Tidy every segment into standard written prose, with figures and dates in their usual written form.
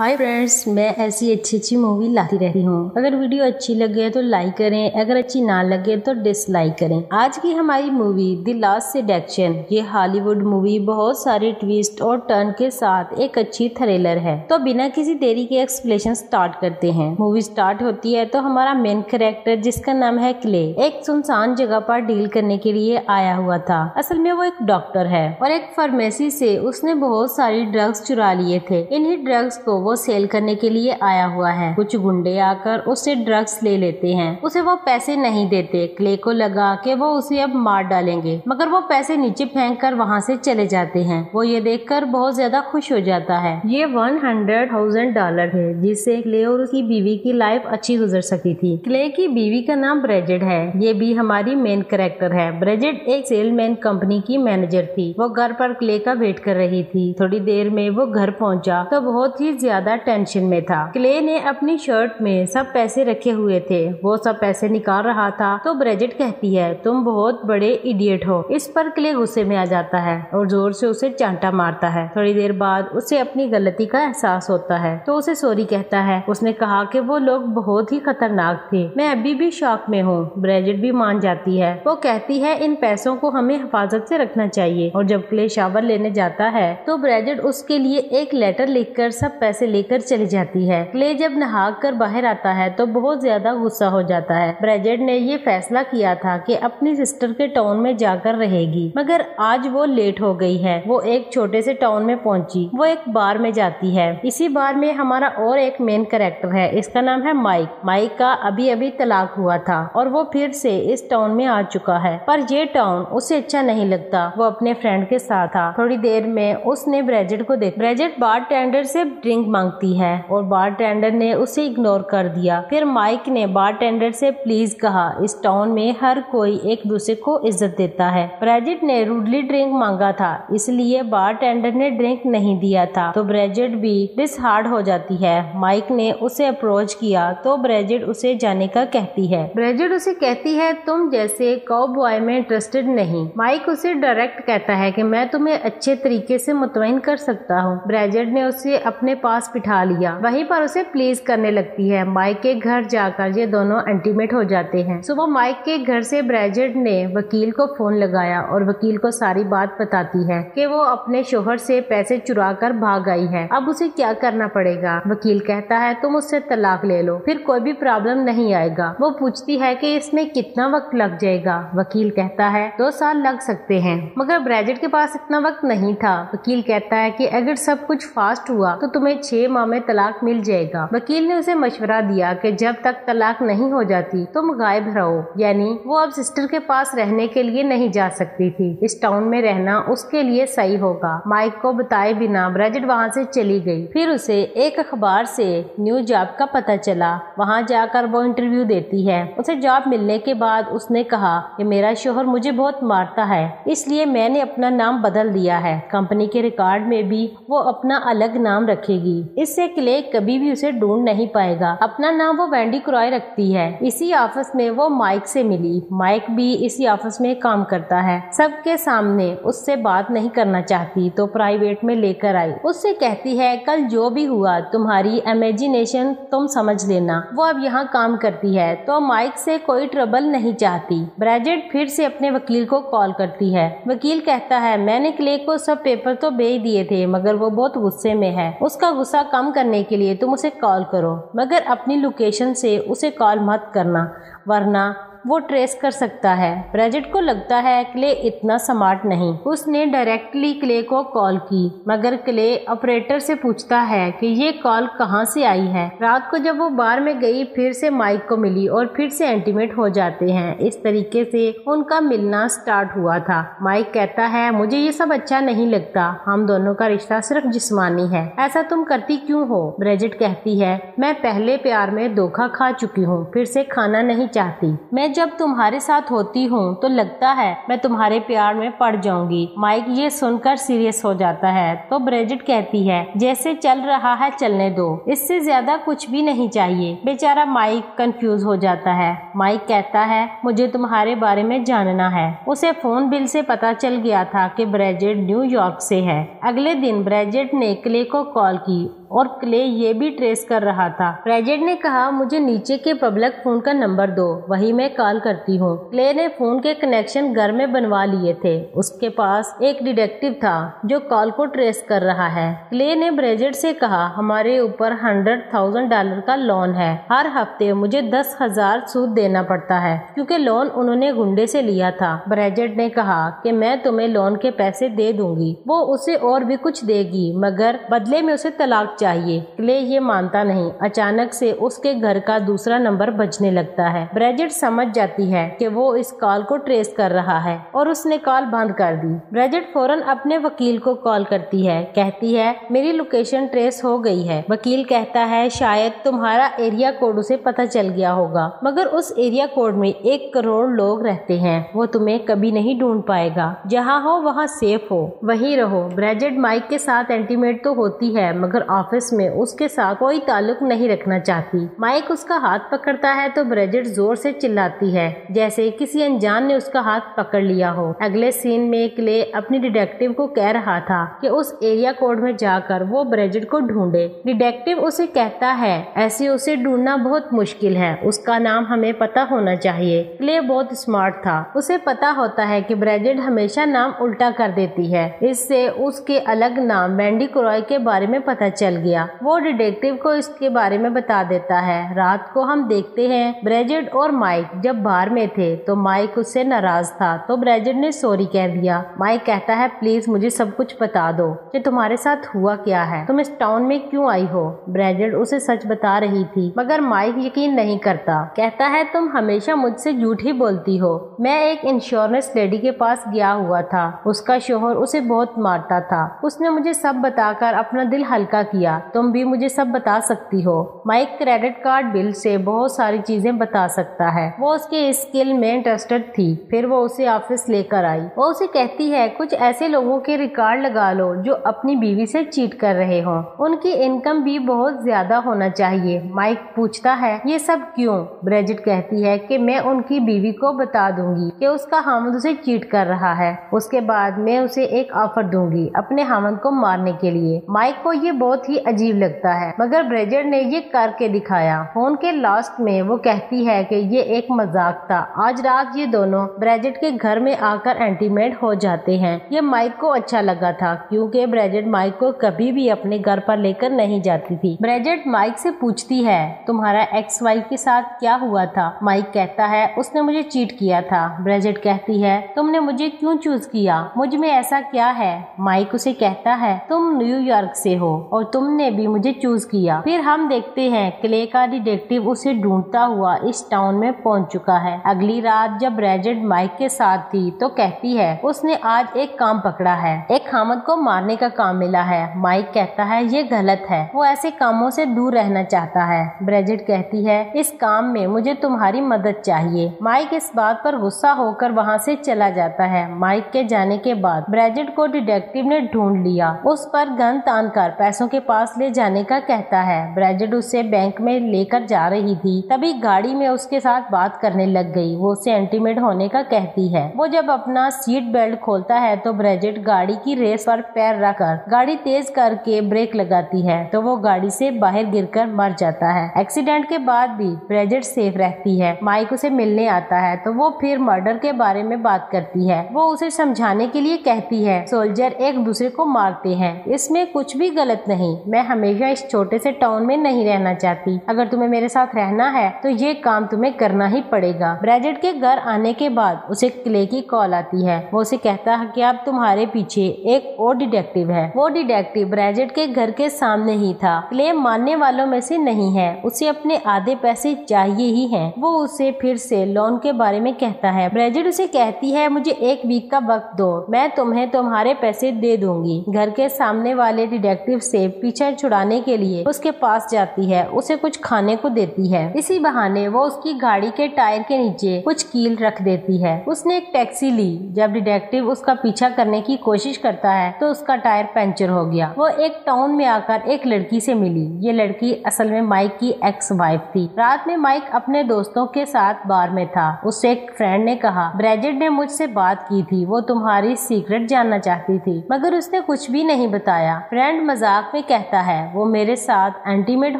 Hi friends, मैं ऐसी अच्छी मूवी लाती रहती हूँ। अगर वीडियो अच्छी लगे तो लाइक करें, अगर अच्छी ना लगे तो डिसलाइक करें। आज की हमारी मूवी द लास्ट सेडक्शन, ये हॉलीवुड मूवी बहुत सारे ट्विस्ट और टर्न के साथ एक अच्छी थ्रिलर है। तो बिना किसी देरी के एक्सप्लेनेशन स्टार्ट करते हैं। मूवी स्टार्ट होती है तो हमारा मेन कैरेक्टर, जिसका नाम है क्ले, एक सुनसान जगह पर डील करने के लिए आया हुआ था। असल में वो एक डॉक्टर है और एक फार्मेसी से उसने बहुत सारी ड्रग्स चुरा लिए थे। इन्हीं ड्रग्स को वो सेल करने के लिए आया हुआ है। कुछ गुंडे आकर उससे ड्रग्स ले लेते हैं। उसे वो पैसे नहीं देते। क्ले को लगा कि वो उसे अब मार डालेंगे, मगर वो पैसे नीचे फेंक कर वहाँ से चले जाते हैं। वो ये देखकर बहुत ज्यादा खुश हो जाता है। ये $100,000 थे, जिससे क्ले और उसकी बीवी की लाइफ अच्छी गुजर सकी थी। क्ले की बीवी का नाम ब्रिजेट है। ये भी हमारी मेन कैरेक्टर है। ब्रिजेट एक सेलमैन कंपनी की मैनेजर थी। वो घर पर क्ले का वेट कर रही थी। थोड़ी देर में वो घर पहुंचा तो बहुत ही ज्यादा टेंशन में था। क्ले ने अपनी शर्ट में सब पैसे रखे हुए थे। वो सब पैसे निकाल रहा था तो ब्रिजेट कहती है, तुम बहुत बड़े इडियट हो। इस पर क्ले गुस्से में आ जाता है और जोर से उसे चांटा मारता है। थोड़ी देर बाद उसे अपनी गलती का एहसास होता है तो उसे सॉरी कहता है। उसने कहा कि वो लोग बहुत ही खतरनाक थे। मैं अभी भी शॉक में हूँ। ब्रिजेट भी मान जाती है। वो कहती है इन पैसों को हमें हिफाजत से रखना चाहिए। और जब क्ले शावर लेने जाता है तो ब्रिजेट उसके लिए एक लेटर लिखकर सब पैसे लेकर चली जाती है। क्ले जब नहा कर बाहर आता है तो बहुत ज्यादा गुस्सा हो जाता है। ब्रिजेट ने ये फैसला किया था कि अपनी सिस्टर के टाउन में जाकर रहेगी, मगर आज वो लेट हो गई है। वो एक छोटे से टाउन में पहुंची। वो एक बार में जाती है। इसी बार में हमारा और एक मेन कैरेक्टर है। इसका नाम है माइक। माइक का अभी तलाक हुआ था और वो फिर से इस टाउन में आ चुका है, पर ये टाउन उसे अच्छा नहीं लगता। वो अपने फ्रेंड के साथ था। थोड़ी देर में उसने ब्रिजेट को देखा। ब्रिजेट बारटेंडर से ड्रिंक मांगती है और बारटेंडर ने उसे इग्नोर कर दिया। फिर माइक ने बारटेंडर से प्लीज कहा। इस टाउन में हर कोई एक दूसरे को इज्जत देता है। ब्रिजेट ने रूडली ड्रिंक मांगा था, इसलिए बारटेंडर ने ड्रिंक नहीं दिया था। तो ब्रिजेट भी डिसहार्ट हो जाती है। माइक ने उसे अप्रोच किया तो ब्रिजेट उसे जाने का कहती है। ब्रिजेट उसे कहती है, तुम जैसे काउबॉय में इंटरेस्टेड नहीं। माइक उसे डायरेक्ट कहता है कि मैं तुम्हें अच्छे तरीके से मुतमईन कर सकता हूँ। ब्रिजेट ने उसे अपने पास बिठा लिया। वहीं पर उसे प्लीज करने लगती है। माइक के घर जाकर ये दोनों इंटीमेट हो जाते हैं। सुबह माइक के घर से ब्रिजेट ने वकील को फोन लगाया और वकील को सारी बात बताती है कि वो अपने शोहर से पैसे चुरा कर भाग आई है। अब उसे क्या करना पड़ेगा। वकील कहता है, तुम उससे तलाक ले लो, फिर कोई भी प्रॉब्लम नहीं आएगा। वो पूछती है कि इसमें कितना वक्त लग जाएगा। वकील कहता है 2 साल लग सकते हैं, मगर ब्रिजेट के पास इतना वक्त नहीं था। वकील कहता है कि अगर सब कुछ फास्ट हुआ तो तुम्हें 6 माह में तलाक मिल जाएगा। वकील ने उसे मशवरा दिया कि जब तक तलाक नहीं हो जाती तुम गायब रहो। यानी वो अब सिस्टर के पास रहने के लिए नहीं जा सकती थी। इस टाउन में रहना उसके लिए सही होगा। माइक को बताए बिना ब्रिजेट वहाँ से चली गई। फिर उसे एक अखबार से न्यू जॉब का पता चला। वहाँ जाकर वो इंटरव्यू देती है। उसे जॉब मिलने के बाद उसने कहा कि मेरा शोहर मुझे बहुत मारता है, इसलिए मैंने अपना नाम बदल दिया है। कंपनी के रिकॉर्ड में भी वो अपना अलग नाम रखेगी। इससे क्ले कभी भी उसे ढूंढ नहीं पाएगा। अपना नाम वो वेंडी क्रॉय रखती है। इसी ऑफिस में वो माइक से मिली। माइक भी इसी ऑफिस में काम करता है। सबके सामने उससे बात नहीं करना चाहती तो प्राइवेट में लेकर आई। उससे कहती है, कल जो भी हुआ तुम्हारी इमेजिनेशन तुम समझ लेना। वो अब यहाँ काम करती है तो माइक से कोई ट्रबल नहीं चाहती। ब्रिजेट फिर से अपने वकील को कॉल करती है। वकील कहता है, मैंने क्ले को सब पेपर तो भेज दिए थे, मगर वो बहुत गुस्से में है। उसका गुस्सा कम करने के लिए तुम उसे कॉल करो, मगर अपनी लोकेशन से उसे कॉल मत करना, वरना वो ट्रेस कर सकता है। ब्रिजेट को लगता है क्ले इतना स्मार्ट नहीं। उसने डायरेक्टली क्ले को कॉल की, मगर क्ले ऑपरेटर से पूछता है कि ये कॉल कहाँ से आई है। रात को जब वो बार में गई फिर से माइक को मिली और फिर से इंटीमेट हो जाते हैं। इस तरीके से उनका मिलना स्टार्ट हुआ था। माइक कहता है, मुझे ये सब अच्छा नहीं लगता। हम दोनों का रिश्ता सिर्फ जिस्मानी है। ऐसा तुम करती क्यों हो। ब्रिजेट कहती है, मैं पहले प्यार में धोखा खा चुकी हूँ, फिर से खाना नहीं चाहती। मैं मैं जब तुम्हारे साथ होती हूँ तो लगता है मैं तुम्हारे प्यार में पड़ जाऊंगी। माइक ये सुनकर सीरियस हो जाता है तो ब्रिजिट कहती है जैसे चल रहा है चलने दो, इससे ज्यादा कुछ भी नहीं चाहिए। बेचारा माइक कंफ्यूज हो जाता है। माइक कहता है मुझे तुम्हारे बारे में जानना है। उसे फोन बिल से पता चल गया था कि ब्रिजिट न्यूयॉर्क से है। अगले दिन ब्रिजिट ने क्ले को कॉल की और क्ले ये भी ट्रेस कर रहा था। ब्रिजिट ने कहा मुझे नीचे के पब्लिक फोन का नंबर दो, वही मैं कॉल करती हूँ। क्ले ने फोन के कनेक्शन घर में बनवा लिए थे। उसके पास एक डिटेक्टिव था जो कॉल को ट्रेस कर रहा है। क्ले ने ब्रिजिट से कहा हमारे ऊपर $100,000 का लोन है। हर हफ्ते मुझे 10,000 सूद देना पड़ता है क्योंकि लोन उन्होंने गुंडे से लिया था। ब्रिजिट ने कहा कि मैं तुम्हें लोन के पैसे दे दूंगी। वो उसे और भी कुछ देगी मगर बदले में उसे तलाक चाहिए। क्ले ये मानता नहीं। अचानक से उसके घर का दूसरा नंबर बजने लगता है। ब्रिजिट समझ जाती है कि वो इस कॉल को ट्रेस कर रहा है और उसने कॉल बंद कर दी। ब्रिजिट फौरन अपने वकील को कॉल करती है। कहती है मेरी लोकेशन ट्रेस हो गई है। वकील कहता है शायद तुम्हारा एरिया कोड उसे पता चल गया होगा, मगर उस एरिया कोड में 1 करोड़ लोग रहते हैं। वो तुम्हें कभी नहीं ढूंढ पाएगा। जहाँ हो वहाँ सेफ हो, वहीं रहो। ब्रिजिट माइक के साथ इंटीमेट तो होती है मगर ऑफिस में उसके साथ कोई ताल्लुक नहीं रखना चाहती। माइक उसका हाथ पकड़ता है तो ब्रिजिट जोर से चिल्लाती है जैसे किसी अनजान ने उसका हाथ पकड़ लिया हो। अगले सीन में क्ले अपनी डिटेक्टिव को कह रहा था कि उस एरिया कोड में जाकर वो ब्रिजिट को ढूंढे। डिटेक्टिव उसे कहता है ऐसे उसे ढूंढना बहुत मुश्किल है, उसका नाम हमें पता होना चाहिए। क्ले बहुत स्मार्ट था। उसे पता होता है कि ब्रिजिट हमेशा नाम उल्टा कर देती है। इससे उसके अलग नाम वेंडी क्रॉय के बारे में पता चल गया। वो डिटेक्टिव को इसके बारे में बता देता है। रात को हम देखते हैं ब्रिजिट और माइक जब बार में थे तो माइक उससे नाराज था तो ब्रिजिट ने सॉरी कह दिया। माइक कहता है प्लीज मुझे सब कुछ बता दो कि तुम्हारे साथ हुआ क्या है, तुम इस टाउन में क्यों आई हो। ब्रिजिट उसे सच बता रही थी मगर माइक यकीन नहीं करता। कहता है तुम हमेशा मुझसे झूठ ही बोलती हो। मैं एक इंश्योरेंस लेडी के पास गया हुआ था। उसका शोहर उसे बहुत मारता था। उसने मुझे सब बताकर अपना दिल हल्का किया। तुम भी मुझे सब बता सकती हो। माइक क्रेडिट कार्ड बिल से बहुत सारी चीजें बता सकता है। वो उसके स्किल में इंटरेस्टेड थी। फिर वो उसे ऑफिस लेकर आई। वो उसे कहती है कुछ ऐसे लोगों के रिकॉर्ड लगा लो जो अपनी बीवी से चीट कर रहे हो। उनकी इनकम भी बहुत ज्यादा होना चाहिए। माइक पूछता है ये सब क्यों। ब्रिजिट कहती है कि मैं उनकी बीवी को बता दूंगी कि उसका हामद उसे चीट कर रहा है। उसके बाद मैं उसे एक ऑफर दूंगी अपने हामद को मारने के लिए। माइक को ये बहुत ही अजीब लगता है मगर ब्रिजिट ने ये करके दिखाया। फोन के लास्ट में वो कहती है कि ये एक मजाक था। आज रात ये दोनों ब्रिजिट के घर में आकर इंटीमेट हो जाते हैं। ये माइक को अच्छा लगा था क्योंकि ब्रिजिट माइक को कभी भी अपने घर पर लेकर नहीं जाती थी। ब्रिजिट माइक से पूछती है तुम्हारा एक्स वाइफ के साथ क्या हुआ था। माइक कहता है उसने मुझे चीट किया था। ब्रिजिट कहती है तुमने मुझे क्यों चूज किया, मुझ में ऐसा क्या है। माइक उसे कहता है तुम न्यूयॉर्क से हो और तुमने भी मुझे चूज किया। फिर हम देखते हैं क्ले का डिटेक्टिव उसे ढूंढता हुआ इस टाउन में पहुंच चुका है। अगली रात जब ब्रिजिट माइक के साथ थी तो कहती है उसने आज एक काम पकड़ा है। एक हामद को मारने का काम मिला है। माइक कहता है ये गलत है, वो ऐसे कामों से दूर रहना चाहता है। ब्रिजिट कहती है इस काम में मुझे तुम्हारी मदद चाहिए। माइक इस बात पर गुस्सा होकर वहाँ से चला जाता है। माइक के जाने के बाद ब्रिजिट को डिटेक्टिव ने ढूंढ लिया। उस पर गन तान कर पैसों के पास ले जाने का कहता है। ब्रिजिट उसे बैंक में लेकर जा रही थी तभी गाड़ी में उसके साथ बात करने लग गई। वो उसे इंटीमेट होने का कहती है। वो जब अपना सीट बेल्ट खोलता है तो ब्रिजिट गाड़ी की रेस पर पैर रखकर गाड़ी तेज करके ब्रेक लगाती है तो वो गाड़ी से बाहर गिरकर मर जाता है। एक्सीडेंट के बाद भी ब्रिजिट सेफ रहती है। माइक उसे मिलने आता है तो वो फिर मर्डर के बारे में बात करती है। वो उसे समझाने के लिए कहती है सोल्जर एक दूसरे को मारते हैं, इसमें कुछ भी गलत नहीं। मैं हमेशा इस छोटे से टाउन में नहीं रहना चाहती। अगर तुम्हें मेरे साथ रहना है तो ये काम तुम्हें करना ही पड़ेगा। ब्रिजिट के घर आने के बाद उसे क्ले की कॉल आती है। वो उसे कहता है कि अब तुम्हारे पीछे एक और डिटेक्टिव है। वो डिटेक्टिव ब्रिजिट के घर के सामने ही था। क्ले मानने वालों में से नहीं है, उसे अपने आधे पैसे चाहिए ही हैं। वो उसे फिर से लोन के बारे में कहता है। ब्रिजिट उसे कहती है मुझे 1 वीक का वक्त दो, मैं तुम्हें तुम्हारे पैसे दे दूंगी। घर के सामने वाले डिटेक्टिव से पीछा छुड़ाने के लिए उसके पास जाती है। उसे कुछ खाने को देती है। इसी बहाने वो उसकी गाड़ी के टायर के नीचे कुछ कील रख देती है। उसने एक टैक्सी ली। जब डिटेक्टिव उसका पीछा करने की कोशिश करता है तो उसका टायर पंचर हो गया। वो एक टाउन में आकर एक लड़की से मिली। ये लड़की असल में माइक की एक्स वाइफ थी। रात में माइक अपने दोस्तों के साथ बार में था। उससे एक फ्रेंड ने कहा, ब्रिजेट ने मुझसे बात की थी, वो तुम्हारी सीक्रेट जानना चाहती थी, मगर उसने कुछ भी नहीं बताया। फ्रेंड मजाक में कहता है, वो मेरे साथ इंटीमेट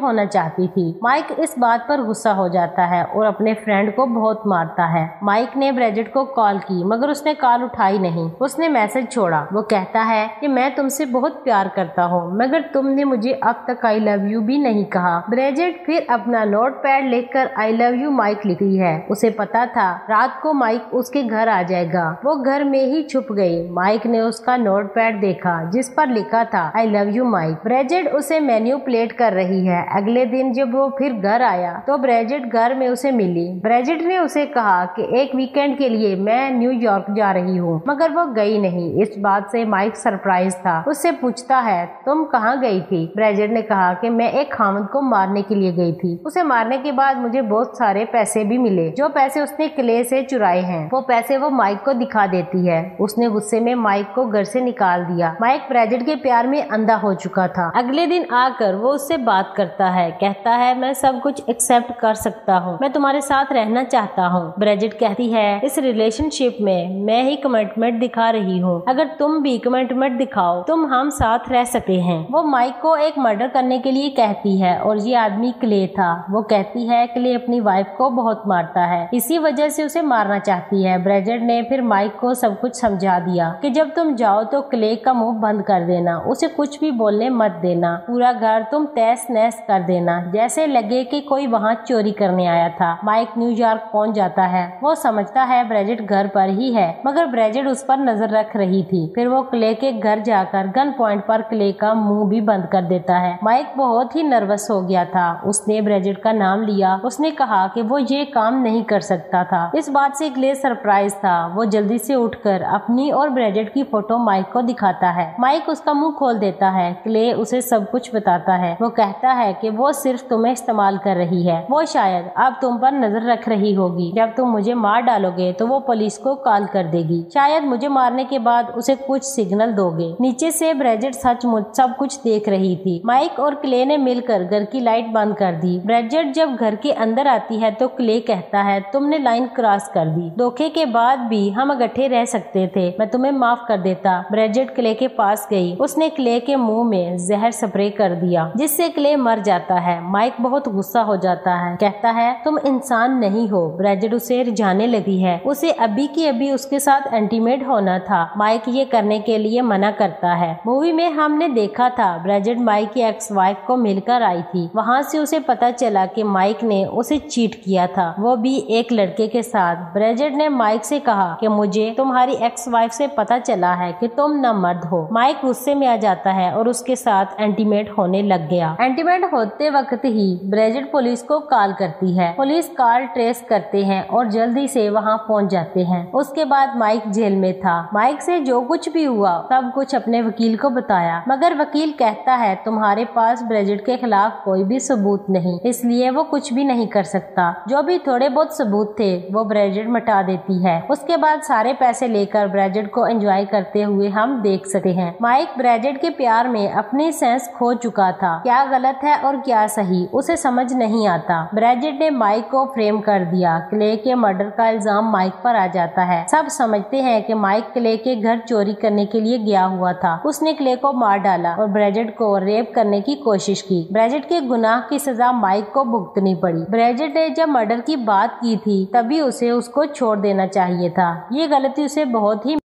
होना चाहती थी। माइक इस बात पर गुस्सा हो जाता है और अपने फ्रेंड को बहुत मारता है। माइक ने ब्रिजेट को कॉल की, मगर उसने कॉल उठाई नहीं। उसने मैसेज छोड़ा। वो कहता है कि मैं तुमसे बहुत प्यार करता हूँ, मगर तुमने मुझे अब तक आई लव यू भी नहीं कहा। ब्रिजेट फिर अपना नोट पैड लेकर आई लव यू माइक लिखती है। उसे पता था रात को माइक उसके घर आ जाएगा। वो घर में ही छुप गई। माइक ने उसका नोट पैड देखा जिस पर लिखा था I love you Mike. Bridget उसे मैन्युपुलेट कर रही है। अगले दिन जब वो फिर घर आया तो ब्रिजेट घर में उसे मिली। ब्रिजेट ने उसे कहा कि एक वीकेंड के लिए मैं न्यूयॉर्क जा रही हूँ, मगर वो गई नहीं। इस बात से माइक सरप्राइज था। उससे पूछता है, तुम कहाँ गई थी? ब्रिजेट ने कहा कि मैं एक खामद को मारने के लिए गई थी। उसे मारने के बाद मुझे बहुत सारे पैसे भी मिले, जो पैसे उसने क्ले से चुराए हैं। वो पैसे वो माइक को दिखा देती है। उसने गुस्से में माइक को घर से निकाल दिया। माइक ब्रिजेट के प्यार में अंधा हो चुका था। अगले दिन आकर वो उससे बात करता है। कहता है, मैं सब कुछ एक्सेप्ट कर सकता हूँ, मैं तुम्हारे साथ रहना चाहता हूँ। ब्रिजेट कहती है, इस रिलेशनशिप में मैं ही कमिटमेंट दिखा रही हूँ, अगर तुम भी कमिटमेंट दिखाओ तुम हम साथ रह सकते हैं। वो माइक को एक मर्डर करने के लिए कहती है और ये आदमी क्ले था। वो कहती है क्ले अपनी वाइफ को बहुत मारता है, इसी वजह से उसे मारना चाहती है। ब्रिजेट ने फिर माइक को सब कुछ समझा दिया कि जब तुम जाओ तो क्ले का मुंह बंद कर देना, उसे कुछ भी बोलने मत देना, पूरा घर तुम तहस नहस कर देना, जैसे लगे कि कोई वहाँ चोरी करने आया था। माइक न्यूयॉर्क पहुँच जाता है। वो समझता है ब्रिजेट घर पर ही है, मगर ब्रिजेट उस पर नजर रख रही थी। फिर वो क्ले के घर जाकर गन पॉइंट पर क्ले का मुंह भी बंद कर देता है। माइक बहुत ही नर्वस हो गया था। उसने ब्रिजेट का नाम लिया। उसने कहा कि वो ये काम नहीं कर सकता था। इस बात से क्ले सरप्राइज था। वो जल्दी से उठकर अपनी और ब्रिजेट की फोटो माइक को दिखाता है। माइक उसका मुंह खोल देता है। क्ले उसे सब कुछ बताता है। वो कहता है कि वो सिर्फ तुम्हें इस्तेमाल कर रही है, वो शायद अब तुम पर नजर रख रही होगी। जब तुम मुझे मार डालोगे तो वो पुलिस को कॉल कर देगी, शायद मुझे मारने के बाद उसे कुछ सिग्नल दोगे। नीचे से ब्रिजेट सचमुच सब कुछ देख रही थी। माइक और क्ले ने मिलकर घर की लाइट बंद कर दी। ब्रिजेट जब घर के अंदर आती है तो क्ले कहता है, तुमने लाइन क्रॉस कर दी, धोखे के बाद भी हम इकट्ठे रह सकते थे, मैं तुम्हें माफ कर देता। ब्रिजेट क्ले के पास गई। उसने क्ले के मुंह में जहर स्प्रे कर दिया, जिससे क्ले मर जाता है। माइक बहुत गुस्सा हो जाता है। कहता है, तुम इंसान नहीं हो। ब्रिजेट उसे रिझाने लगी है। उसे अभी की अभी उसके साथ इंटीमेट होना था। माइक ये करने के लिए मना करता है। मूवी में हमने देखा था ब्रिजेट माइक की एक्स वाइफ को मिलकर आई थी। वहाँ से उसे पता चला कि माइक ने उसे चीट किया था, वो भी एक लड़के के साथ। ब्रिजेट ने माइक से कहा कि मुझे तुम्हारी एक्स वाइफ से पता चला है कि तुम न मर्द हो। माइक गुस्से में आ जाता है और उसके साथ इंटीमेट होने लग गया। इंटीमेट होते वक्त ही ब्रिजेट पुलिस को कॉल करती है। पुलिस कॉल ट्रेस करते हैं और जल्दी से वहाँ पहुँच जाते हैं। उसके बाद माइक जेल में था। माइक से जो कुछ भी हुआ सब कुछ अपने वकील को बताया, मगर वकील कहता है तुम्हारे पास ब्रिजेट के खिलाफ कोई भी सबूत नहीं, इसलिए वो कुछ भी नहीं कर सकता। जो भी थोड़े बहुत सबूत थे वो ब्रिजेट मिटा देती है। उसके बाद सारे पैसे लेकर ब्रिजेट को एंजॉय करते हुए हम देख सकते हैं। माइक ब्रिजेट के प्यार में अपनी सेंस खो चुका था। क्या गलत है और क्या सही उसे समझ नहीं आता। ब्रिजेट ने माइक को फ्रेम कर दिया। क्ले के मर्डर का इल्जाम माइक पर आ जाता है। सब समझते हैं कि माइक क्ले के घर चोरी करने के लिए गया हुआ था। उसने क्ले को मार डाला और ब्रिजेट को रेप करने की कोशिश की। ब्रिजेट के गुनाह की सजा माइक को भुगतनी पड़ी। ब्रिजेट ने जब मर्डर की बात की थी तभी उसे उसको छोड़ देना चाहिए था। ये गलती उसे बहुत ही